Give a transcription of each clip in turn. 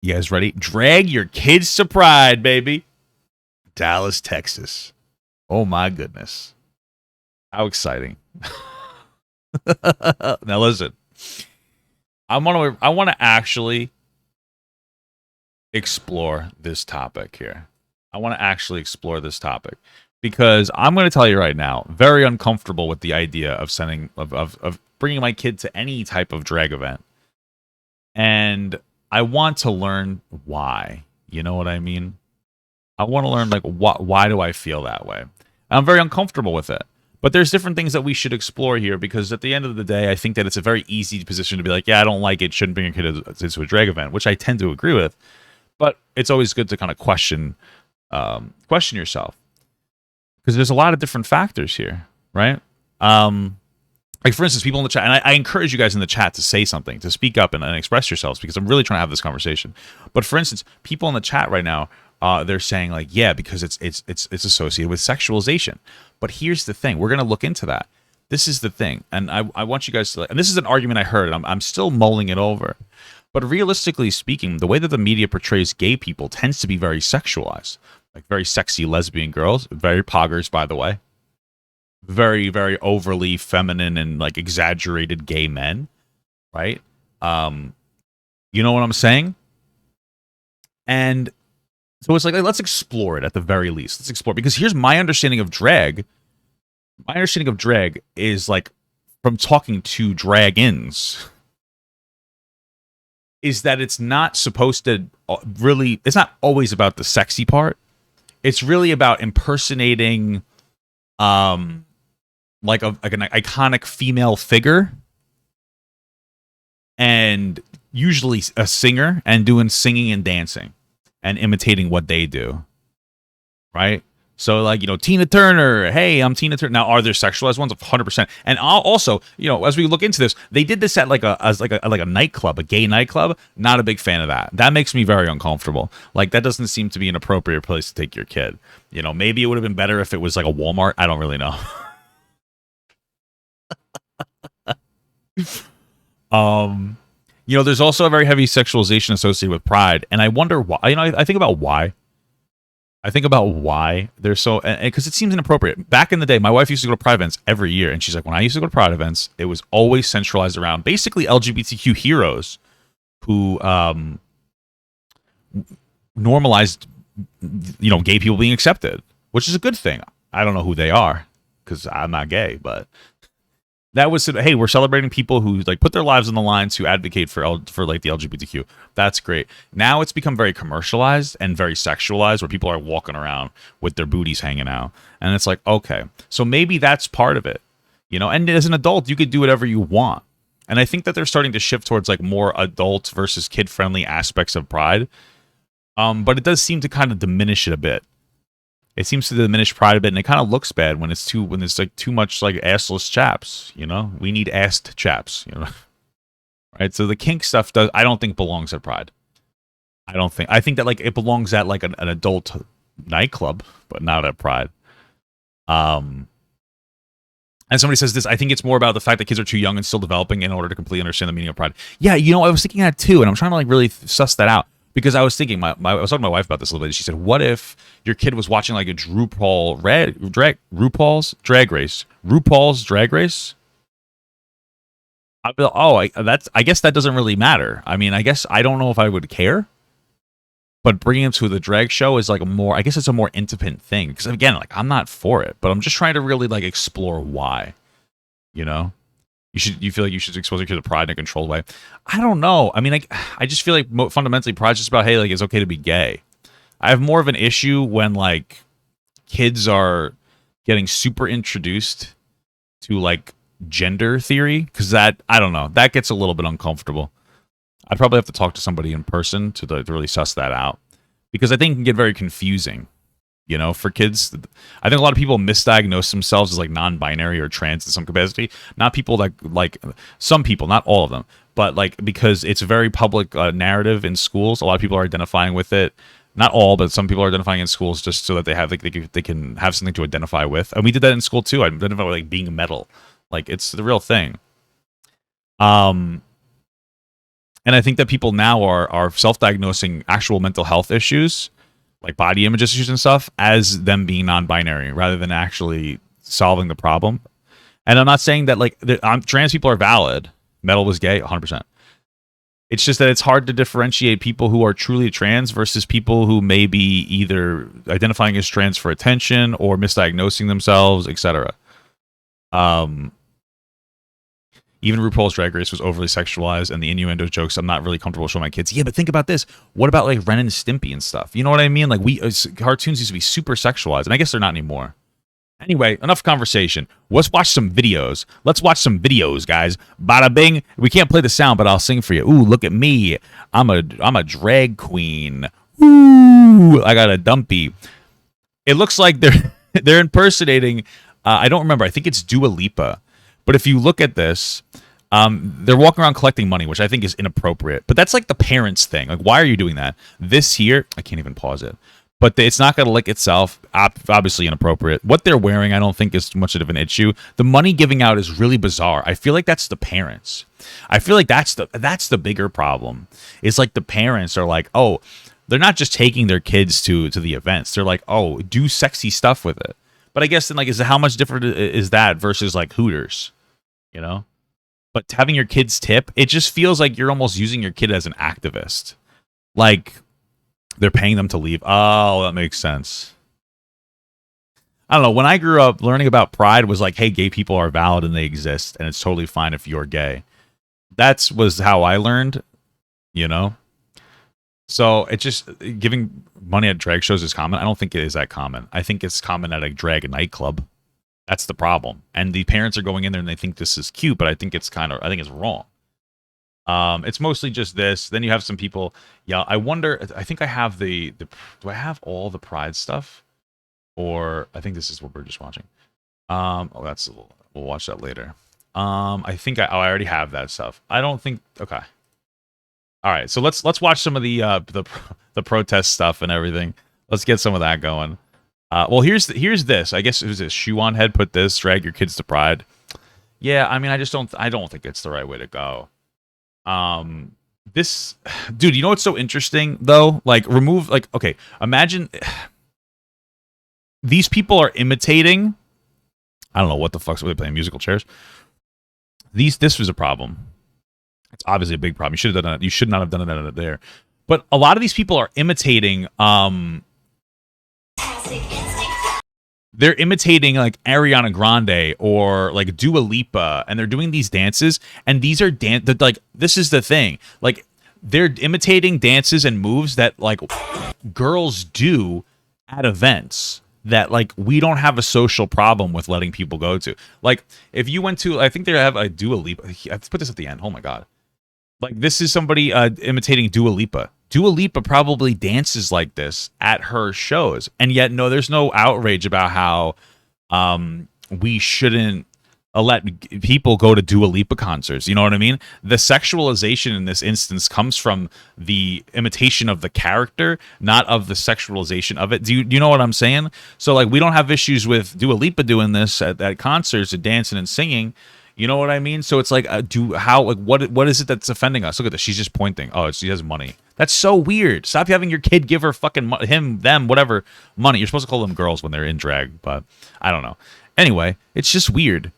You guys ready? Drag your kids to Pride, baby. Dallas, Texas. Oh my goodness. How exciting. Now listen. I want to actually explore this topic here. I want to actually explore this topic because I'm going to tell you right now, very uncomfortable with the idea of of bringing my kid to any type of drag event. And I want to learn why. You know what I mean? I want to learn like why do I feel that way? I'm very uncomfortable with it. But there's different things that we should explore here because at the end of the day, I think that it's a very easy position to be like, yeah, I don't like it, shouldn't bring your kid to a drag event, which I tend to agree with. But it's always good to kind of question yourself because there's a lot of different factors here, right? Like for instance, people in the chat, and I encourage you guys in the chat to say something, to speak up and express yourselves because I'm really trying to have this conversation. But for instance, people in the chat right now, they're saying like, yeah, because it's associated with sexualization. But here's the thing: we're going to look into that. This is the thing, and I want you guys to. And this is an argument I heard, and I'm still mulling it over. But realistically speaking, the way that the media portrays gay people tends to be very sexualized, like very sexy lesbian girls, very poggers, by the way, very very overly feminine and like exaggerated gay men, right? You know what I'm saying? And so it's like, let's explore it at the very least. Let's explore because here's my understanding of drag. My understanding of drag is like from talking to drag-ins is that it's not supposed to really, it's not always about the sexy part. It's really about impersonating like an iconic female figure and usually a singer and doing singing and dancing and imitating what they do, right? So, like, you know, Tina Turner. Hey, I'm Tina Turner. Now, are there sexualized ones? 100%. And also, you know, as we look into this, they did this at like a nightclub, a gay nightclub. Not a big fan of that. That makes me very uncomfortable. Like, that doesn't seem to be an appropriate place to take your kid. You know, maybe it would have been better if it was like a Walmart. I don't really know. You know, there's also a very heavy sexualization associated with Pride, and I wonder why. You know, I think about why. I think about why they're so, because it seems inappropriate. Back in the day, my wife used to go to Pride events every year, and she's like, when I used to go to Pride events, it was always centralized around basically LGBTQ heroes who normalized, you know, gay people being accepted, which is a good thing. I don't know who they are because I'm not gay, but that was, hey, we're celebrating people who like put their lives on the line to advocate for like the LGBTQ. That's great. Now it's become very commercialized and very sexualized, where people are walking around with their booties hanging out, and it's like, okay, so maybe that's part of it, you know. And as an adult, you could do whatever you want, and I think that they're starting to shift towards like more adult versus kid friendly aspects of Pride. But it does seem to kind of diminish it a bit. It seems to diminish Pride a bit, and it kind of looks bad when it's like too much like assless chaps. You know, we need assed chaps. You know, right? So the kink stuff I don't think belongs at Pride. I think that like it belongs at like an adult nightclub, but not at Pride. And somebody says this. I think it's more about the fact that kids are too young and still developing in order to completely understand the meaning of Pride. Yeah, you know, I was thinking that too, and I'm trying to like really suss that out. Because I was thinking, I was talking to my wife about this a little bit. She said, "What if your kid was watching like a RuPaul's Drag Race?" I'd be like, "Oh, I guess that doesn't really matter. I mean, I guess I don't know if I would care, but bringing him to the drag show is like I guess it's a more intimate thing. Because again, like I'm not for it, but I'm just trying to really like explore why, you know." You feel like you should expose your kid to Pride in a controlled way? I don't know. I mean, I just feel like fundamentally Pride's just about, hey, like it's okay to be gay. I have more of an issue when like kids are getting super introduced to like gender theory, because that, I don't know, that gets a little bit uncomfortable. I'd probably have to talk to somebody in person to really suss that out, because I think it can get very confusing. You know, for kids, I think a lot of people misdiagnose themselves as like non-binary or trans in some capacity. Not people that like some people, not all of them, but like because it's a very public narrative in schools. A lot of people are identifying with it. Not all, but some people are identifying in schools just so that they have like they can have something to identify with. And we did that in school too. I identified with like being metal. Like it's the real thing. And I think that people now are self-diagnosing actual mental health issues, like body image issues and stuff, as them being non-binary rather than actually solving the problem. And I'm not saying that like trans people are valid. Metal was gay, 100%. It's just that it's hard to differentiate people who are truly trans versus people who may be either identifying as trans for attention or misdiagnosing themselves, etc. Even RuPaul's Drag Race was overly sexualized, and the innuendo jokes I'm not really comfortable showing my kids. Yeah, but think about this. What about like Ren and Stimpy and stuff? You know what I mean? Like cartoons used to be super sexualized, and I guess they're not anymore. Anyway, enough conversation. Let's watch some videos. Let's watch some videos, guys. Bada bing. We can't play the sound, but I'll sing for you. Ooh, look at me. I'm a drag queen. Ooh, I got a dumpy. It looks like they're impersonating. I don't remember. I think it's Dua Lipa. But if you look at this, they're walking around collecting money, which I think is inappropriate. But that's like the parents' thing. Like, why are you doing that? This here, I can't even pause it. But it's not going to lick itself. Obviously inappropriate. What they're wearing, I don't think is much of an issue. The money giving out is really bizarre. I feel like that's the parents. I feel like that's the bigger problem. It's like the parents are like, oh, they're not just taking their kids to the events. They're like, oh, do sexy stuff with it. But I guess then, like, how much different is that versus like Hooters, you know? But having your kids tip, it just feels like you're almost using your kid as an activist. Like, they're paying them to leave. Oh, that makes sense. I don't know. When I grew up, learning about pride was like, hey, gay people are valid and they exist, and it's totally fine if you're gay. That was how I learned, you know? So it just, giving money at drag shows is common. I don't think it is that common. I think it's common at a drag nightclub. That's the problem. And the parents are going in there and they think this is cute, but I think it's wrong. It's mostly just this. Then you have some people. Yeah, I wonder. I think I have do I have all the Pride stuff, or I think this is what we're just watching. We'll watch that later. I think I already have that stuff. I don't think. Okay. All right. So let's watch some of the protest stuff and everything. Let's get some of that going. Well, here's this. I guess it was this. Shoe on head. Put this. Drag your kids to Pride. Yeah. I mean, I don't think it's the right way to go. This dude, you know what's so interesting though? Like, okay, imagine these people are imitating. I don't know what the fuck's, were they playing musical chairs? This was a problem. It's obviously a big problem. You should have done it. You should not have done it there. But a lot of these people are imitating. They're imitating like Ariana Grande or like Dua Lipa, and they're doing these dances. And these are like, this is the thing. Like, they're imitating dances and moves that like girls do at events that like we don't have a social problem with letting people go to. Like, if you went to, I think they have a Dua Lipa. Let's put this at the end. Oh my god. Like, this is somebody imitating Dua Lipa. Dua Lipa probably dances like this at her shows. And yet, no, there's no outrage about how we shouldn't let people go to Dua Lipa concerts. You know what I mean? The sexualization in this instance comes from the imitation of the character, not of the sexualization of it. Do you know what I'm saying? So, like, we don't have issues with Dua Lipa doing this at concerts and dancing and singing. You know what I mean? So it's like, what is it that's offending us? Look at this. She's just pointing. Oh, she has money. That's so weird. Stop having your kid give her fucking them, whatever money. You're supposed to call them girls when they're in drag, but I don't know. Anyway, it's just weird.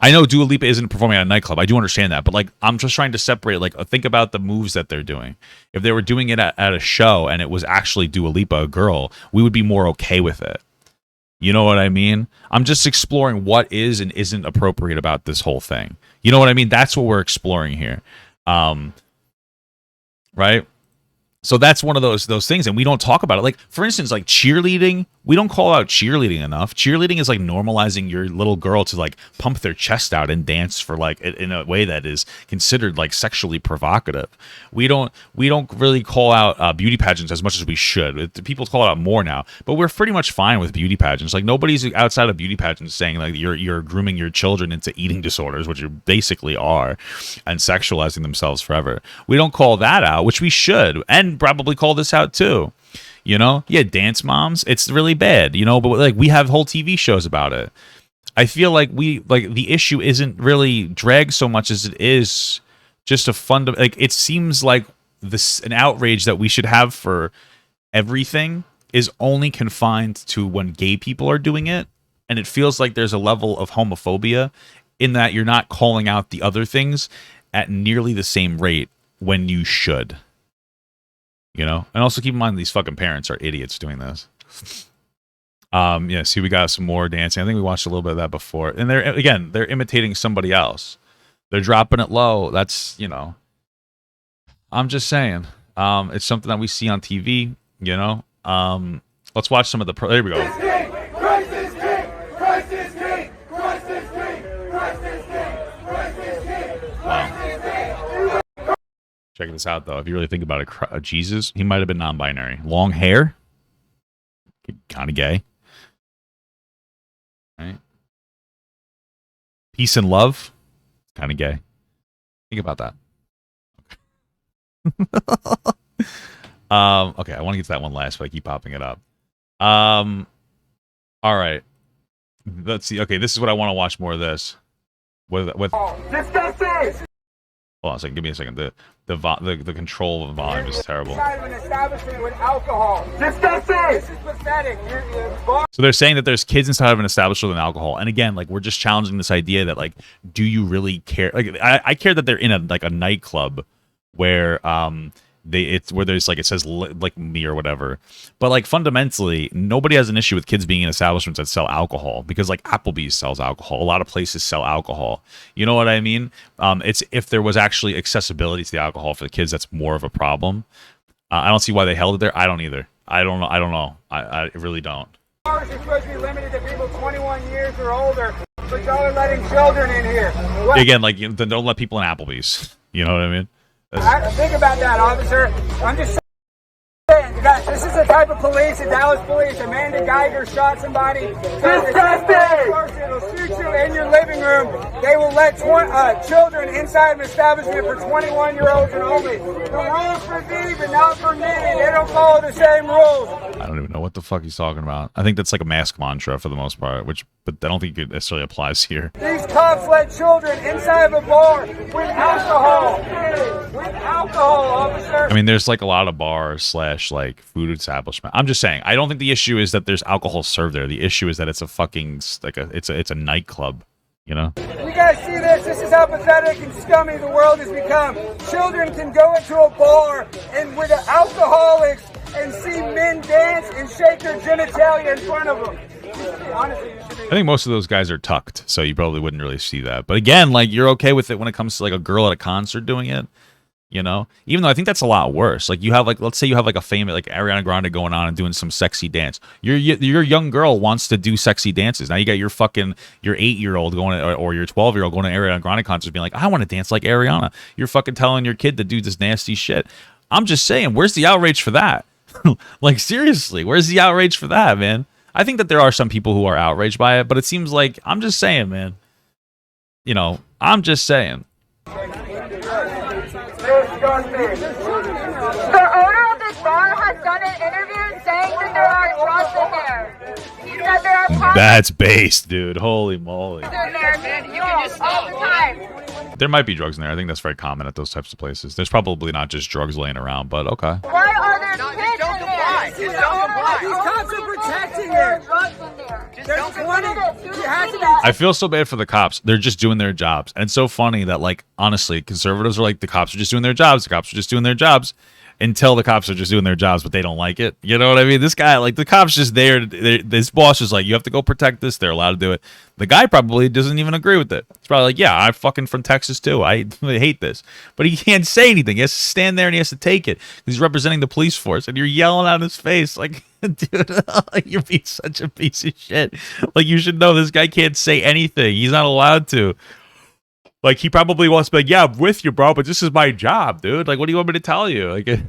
I know Dua Lipa isn't performing at a nightclub. I do understand that, but like, I'm just trying to separate. Like, think about the moves that they're doing. If they were doing it at a show and it was actually Dua Lipa, a girl, we would be more okay with it. You know what I mean? I'm just exploring what is and isn't appropriate about this whole thing. You know what I mean? That's what we're exploring here. Right? So that's one of those things, and we don't talk about it. Like, for instance, like cheerleading, we don't call out cheerleading enough. Cheerleading is like normalizing your little girl to like pump their chest out and dance for like in a way that is considered like sexually provocative. We don't really call out beauty pageants as much as we should. People call it out more now, but we're pretty much fine with beauty pageants. Like, nobody's outside of beauty pageants saying like you're grooming your children into eating disorders, which you basically are, and sexualizing themselves forever. We don't call that out, which we should, and probably call this out too. You know, yeah, Dance Moms, it's really bad, you know, but like we have whole TV shows about it. I feel like the issue isn't really drag so much as it is just a like it seems like this an outrage that we should have for everything is only confined to when gay people are doing it, and it feels like there's a level of homophobia in that you're not calling out the other things at nearly the same rate when you should. You know? And also keep in mind these fucking parents are idiots doing this. Yeah, see, we got some more dancing. I think we watched a little bit of that before. And they're imitating somebody else. They're dropping it low. That's, you know, I'm just saying. It's something that we see on TV, you know. Let's watch some of the there we go. Christ is king! Christ is king! Christ is king! Christ is king! Christ is king! Wow. Check this out, though. If you really think about it, Jesus, he might have been non-binary. Long hair, kind of gay. Right? Peace and love, kind of gay. Think about that. Okay, I want to get to that one last, but I keep popping it up. All right. Let's see. Okay, this is what I want to watch more of this. With Disgusting! Hold on a second. Give me a second. The control of the volume is terrible. Inside of an establishment with alcohol. Disgusting! This is pathetic. So they're saying that there's kids inside of an establishment with alcohol, and again, like we're just challenging this idea that like, do you really care? Like, I care that they're in a nightclub where it's where there's like it says like me or whatever, but like fundamentally nobody has an issue with kids being in establishments that sell alcohol, because like Applebee's sells alcohol, a lot of places sell alcohol, you know what I mean? It's if there was actually accessibility to the alcohol for the kids, that's more of a problem. I don't see why they held it there. I don't either. I don't know. I really don't. Bars are supposed to be limited to people 21 years or older, but y'all are letting children in here. What? Again, like then don't let people in Applebee's, you know what I mean? Think about that, officer. I'm just saying, guys, this is the type of police, the Dallas police. Amanda Geiger shot somebody. Disgusting! It'll shoot you in your living room. They will let children inside an establishment for 21-year-olds and only. The rules forbid, but not permitted. They don't follow the same rules. I don't even know what the fuck he's talking about. I think that's like a mask mantra for the most part, but I don't think it necessarily applies here. These cops let children inside of a bar with alcohol. With alcohol, officer. I mean, there's like a lot of bars / like food establishment. I'm just saying, I don't think the issue is that there's alcohol served there. The issue is that it's a fucking it's a nightclub, you know? You guys see this? This is how pathetic and scummy the world has become. Children can go into a bar and with alcoholics and see men dance and shake their genitalia in front of them. Honestly, I think most of those guys are tucked, so you probably wouldn't really see that. But again, like you're okay with it when it comes to like a girl at a concert doing it, you know? Even though I think that's a lot worse. Like you have like, let's say you have like a famous like Ariana Grande going on and doing some sexy dance. Your young girl wants to do sexy dances. Now you got your 8-year-old going or your 12-year-old going to Ariana Grande concerts being like, I want to dance like Ariana. You're fucking telling your kid to do this nasty shit. I'm just saying, where's the outrage for that? Like seriously, where's the outrage for that, man? I think that there are some people who are outraged by it, but it seems like, I'm just saying, man. You know, I'm just saying. The owner of this bar has done an interview saying that there are drugs in there. He said there are That's based, dude. Holy moly. in there, man. You can just all the time. There might be drugs in there. I think that's very common at those types of places. There's probably not just drugs laying around, but okay. Why are there kids in there? These cops are protecting her. Drugs in there. There's 20. She has to be. I feel so bad for the cops. They're just doing their jobs. And it's so funny that, like, honestly, conservatives are like, the cops are just doing their jobs. The cops are just doing their jobs. Until the cops are just doing their jobs, but they don't like it. You know what I mean? This guy, like, the cop's just there. This boss is like, you have to go protect this. They're allowed to do it. The guy probably doesn't even agree with it. He's probably like, yeah, I'm fucking from Texas too. I hate this. But he can't say anything. He has to stand there and he has to take it. He's representing the police force, and you're yelling out his face like, dude, you're being such a piece of shit. Like, you should know this guy can't say anything. He's not allowed to. Like, he probably wants to be like, yeah, I'm with you, bro, but this is my job, dude. Like, what do you want me to tell you? Like, 21.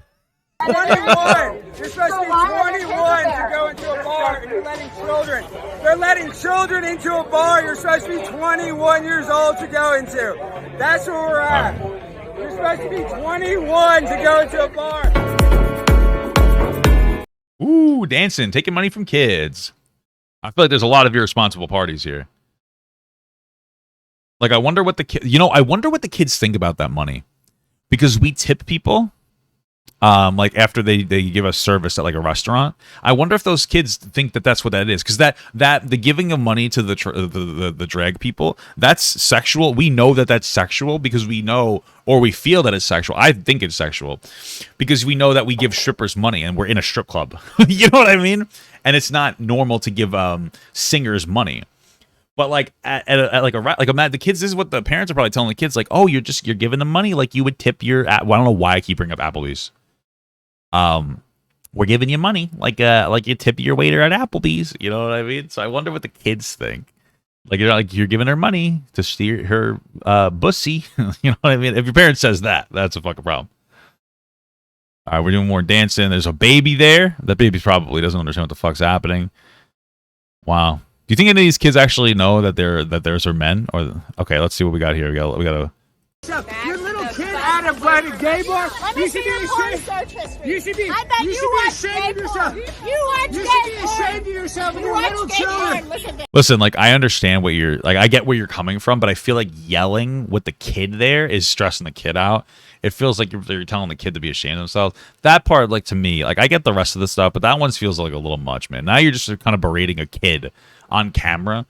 You're supposed to be 21 to go into a bar, and you're letting children. They're letting children into a bar. You're supposed to be 21 years old to go into. That's where we're at. You're supposed to be 21 to go into a bar. ooh, dancing, taking money from kids. I feel like there's a lot of irresponsible parties here. Like, I wonder what the I wonder what the kids think about that money. because we tip people like after they give us service at like a restaurant. I wonder if those kids think that that's what that is, because that the giving of money to the drag people, that's sexual. We know that that's sexual because we know, or we feel that it's sexual. I think it's sexual because we know that we give strippers money and we're in a strip club. You know what I mean? And it's not normal to give singers money. But like at the kids, this is what the parents are probably telling the kids, like, oh, you're giving them money like you would tip your. Well, I don't know why I keep bringing up Applebee's. We're giving you money like you tip your waiter at Applebee's. You know what I mean? So I wonder what the kids think. Like you're giving her money to steer her bussy. You know what I mean? If your parent says that, that's a fucking problem. All right, we're doing more dancing. There's a baby there. That baby probably doesn't understand what the fuck's happening. Wow. Do you think any of these kids actually know that there's her men? Or okay, let's see what we got here. We got a. Your little kid at a private gay bar. You should be ashamed. You should be ashamed of yourself. You should be ashamed of yourself and your little children. Listen, like I understand what you're like. I get where you're coming from, but I feel like yelling with the kid there is stressing the kid out. It feels like you're telling the kid to be ashamed of themselves. That part, like to me, like I get the rest of the stuff, but that one feels like a little much, man. Now you're just kind of berating a kid on camera.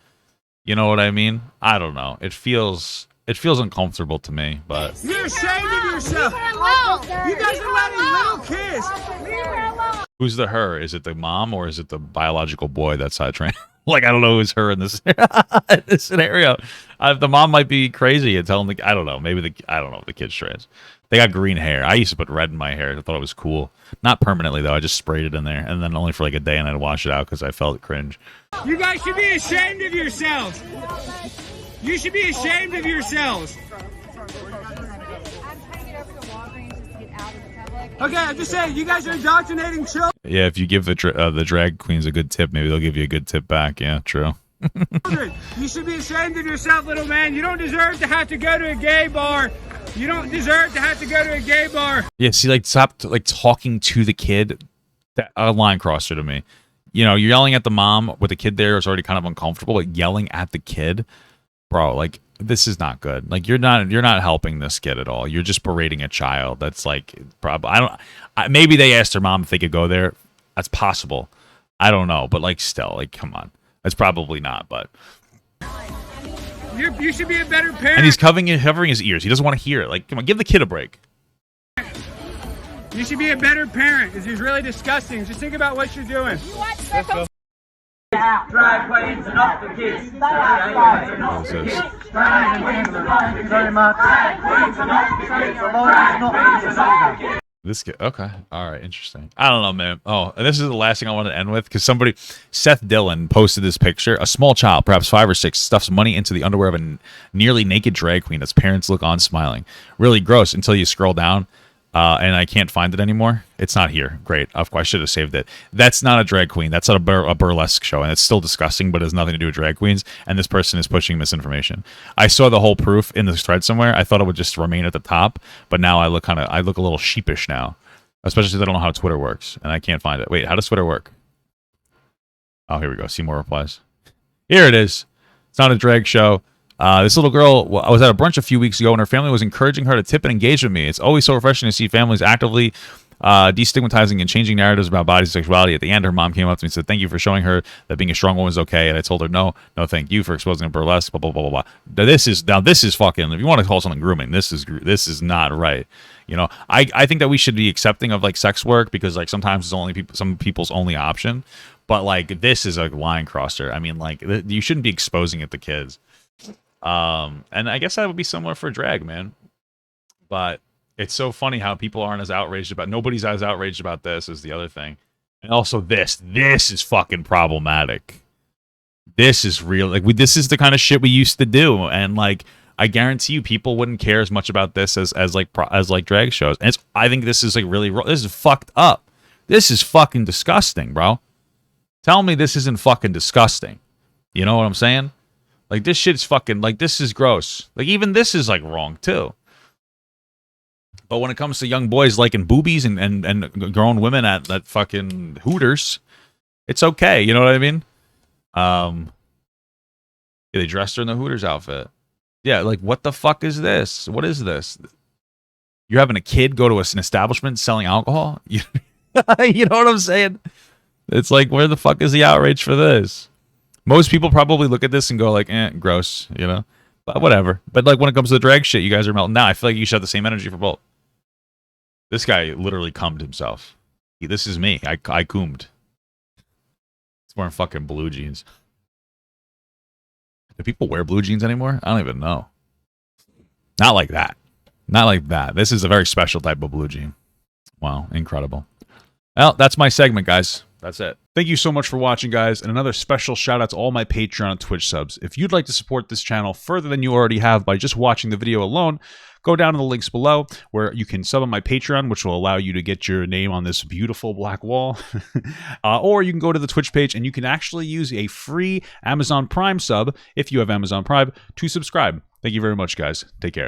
You know what I mean? I don't know. It feels uncomfortable to me, but you're ashamed of yourself. You guys are letting little kids. Who's the her? Is it the mom or is it the biological boy that's side trained? Like I don't know who's her in this this scenario. The mom might be crazy and telling the I don't know. Maybe I don't know if the kid's trans. They got green hair. I used to put red in my hair. I thought it was cool. Not permanently though. I just sprayed it in there, and then only for like a day, and I'd wash it out because I felt cringe. You guys should be ashamed of yourselves. You should be ashamed of yourselves. Okay, I'm just saying, you guys are indoctrinating children. Yeah, if you give the drag queens a good tip, maybe they'll give you a good tip back. Yeah, true. You should be ashamed of yourself, little man. You don't deserve to have to go to a gay bar. You don't deserve to have to go to a gay bar. Yeah, see, like, stop like talking to the kid. That a line crosser to me. You know, you're yelling at the mom with the kid there is already kind of uncomfortable, but yelling at the kid, bro, like this is not good. Like you're not helping this kid at all. You're just berating a child. That's like probably maybe they asked their mom if they could go there. That's possible. I don't know, but like still, like come on. That's probably not, but you should be a better parent. And he's covering his ears. He doesn't want to hear it. Like, come on, give the kid a break. You should be a better parent. This is really disgusting. Just think about what you're doing. Drag queens and not the kids. This kid, okay, all right, interesting. I don't know, man. Oh, and this is the last thing I want to end with because Seth Dillon posted this picture. A small child, perhaps 5 or 6, stuffs money into the underwear of a nearly naked drag queen as parents look on smiling. Really gross until you scroll down. And I can't find it anymore. It's not here. Great. Of course, I should have saved it. That's not a drag queen. That's not a burlesque show, and it's still disgusting, but it has nothing to do with drag queens. And this person is pushing misinformation. I saw the whole proof in this thread somewhere. I thought it would just remain at the top, but now I look a little sheepish now, especially since I don't know how Twitter works, and I can't find it. Wait, how does Twitter work? Oh, here we go. See more replies. Here it is. It's not a drag show. This little girl, I was at a brunch a few weeks ago, and her family was encouraging her to tip and engage with me. It's always so refreshing to see families actively destigmatizing and changing narratives about bodies and sexuality. At the end, her mom came up to me and said, "Thank you for showing her that being a strong woman is okay." And I told her, no, thank you for exposing a burlesque, blah, blah, blah, blah, blah. This is fucking, if you want to call something grooming, this is not right. You know, I think that we should be accepting of, like, sex work because, like, sometimes it's some people's only option. But, like, this is a line crosser. I mean, like, you shouldn't be exposing it to kids. And I guess that would be similar for drag, man. But it's so funny how people aren't as outraged about. Nobody's as outraged about this as the other thing. And also this is fucking problematic. This is real. Like this is the kind of shit we used to do, and like I guarantee you, people wouldn't care as much about this as drag shows. And I think this is like really. This is fucked up. This is fucking disgusting, bro. Tell me this isn't fucking disgusting. You know what I'm saying? Like, this shit's fucking, like, this is gross. Like, even this is, like, wrong, too. But when it comes to young boys liking boobies and grown women at fucking Hooters, it's okay. You know what I mean? Yeah, they dressed her in the Hooters outfit. Yeah, like, what the fuck is this? What is this? You're having a kid go to an establishment selling alcohol? You know what I'm saying? It's like, where the fuck is the outrage for this? Most people probably look at this and go like, gross, you know? But whatever. But like when it comes to the drag shit, you guys are melting down. I feel like you should have the same energy for both. This guy literally cummed himself. This is me. I cummed. He's wearing fucking blue jeans. Do people wear blue jeans anymore? I don't even know. Not like that. Not like that. This is a very special type of blue jean. Wow, incredible. Well, that's my segment, guys. That's it. Thank you so much for watching, guys, and another special shout out to all my Patreon and Twitch subs. If you'd like to support this channel further than you already have by just watching the video alone, go down to the links below where you can sub on my Patreon, which will allow you to get your name on this beautiful black wall. Or you can go to the Twitch page and you can actually use a free Amazon Prime sub, if you have Amazon Prime, to subscribe. Thank you very much, guys. Take care.